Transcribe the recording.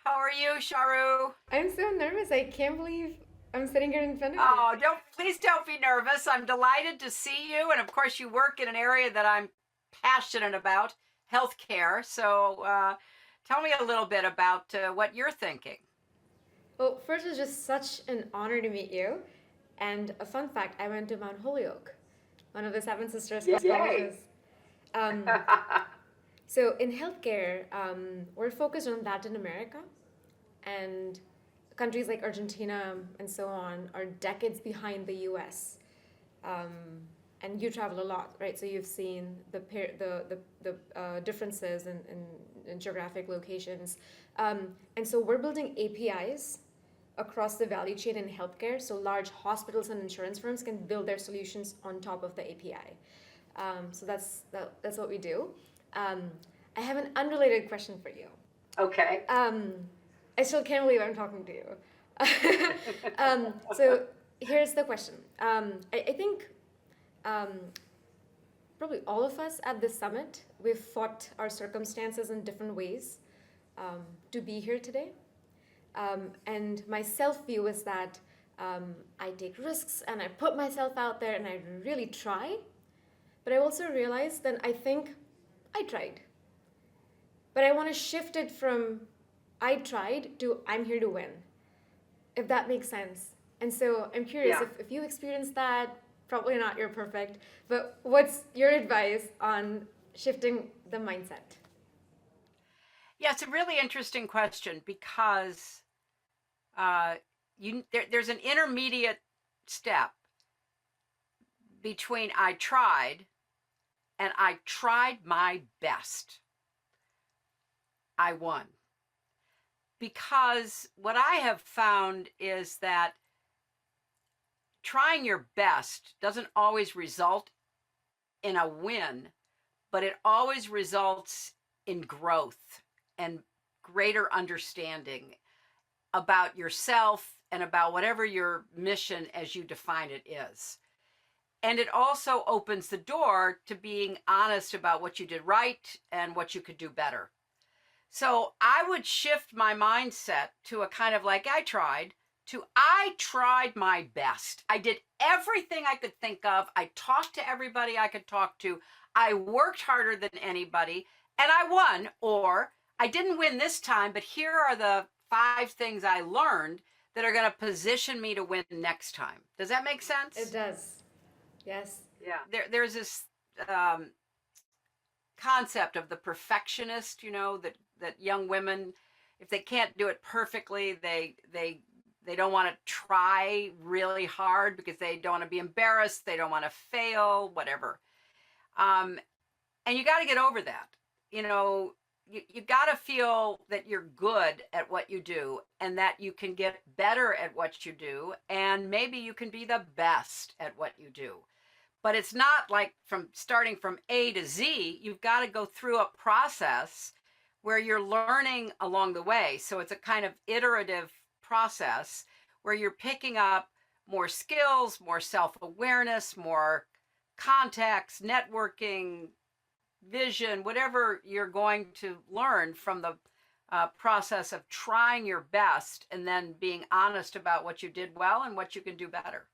How are you, Charu? I'm so nervous. I can't believe I'm sitting here in front of you. Oh, please don't be nervous. I'm delighted to see you. And of course, you work in an area that I'm passionate about, healthcare. So tell me a little bit about what you're thinking. Well, first, it's just such an honor to meet you. And a fun fact, I went to Mount Holyoke, one of the Seven Sisters Yay. colleges. Um, so in healthcare, we're focused on Latin America, and countries like Argentina and so on are decades behind the US. And you travel a lot, right? So you've seen the differences in geographic locations, and so we're building APIs across the value chain in healthcare, so large hospitals and insurance firms can build their solutions on top of the API. So that's what we do. Um, I have an unrelated question for you. Okay. Um, I still can't believe I'm talking to you. So here's the question. I think um, probably all of us at this summit, we've fought our circumstances in different ways to be here today. And my self view is that I take risks and I put myself out there and I really try. But I also realized that I think I tried. But I want to shift it from I tried to I'm here to win, if that makes sense. And so I'm curious Yeah. if you experienced that, probably not, you're perfect, but what's your advice on shifting the mindset? Yeah, it's a really interesting question because uh, there's an intermediate step between I tried and I tried my best. I won. Because what I have found is that trying your best doesn't always result in a win, but it always results in growth and greater understanding about yourself and about whatever your mission as you define it is. And it also opens the door to being honest about what you did right and what you could do better. So I would shift my mindset to a kind of like I tried to I tried my best. I did everything I could think of. I talked to everybody I could talk to. I worked harder than anybody and I won. Or I didn't win this time, but here are the five things I learned that are going to position me to win next time. Does that make It sense? does. Yes. Yeah. There's this um, concept of the perfectionist, that young women, if they can't do it perfectly, they don't want to try really hard because they don't want to be embarrassed, they don't want to fail, whatever. um and you got to get over that. You got to feel that you're good at what you do and that you can get better at what you do, and maybe you can be the best at what you do. But it's not like from starting from A to Z. You've got to go through a process where you're learning along the way. So it's a kind of iterative process where you're picking up more skills, more self awareness, more contacts, networking, vision, whatever you're going to learn from the process of trying your best and then being honest about what you did well and what you can do better.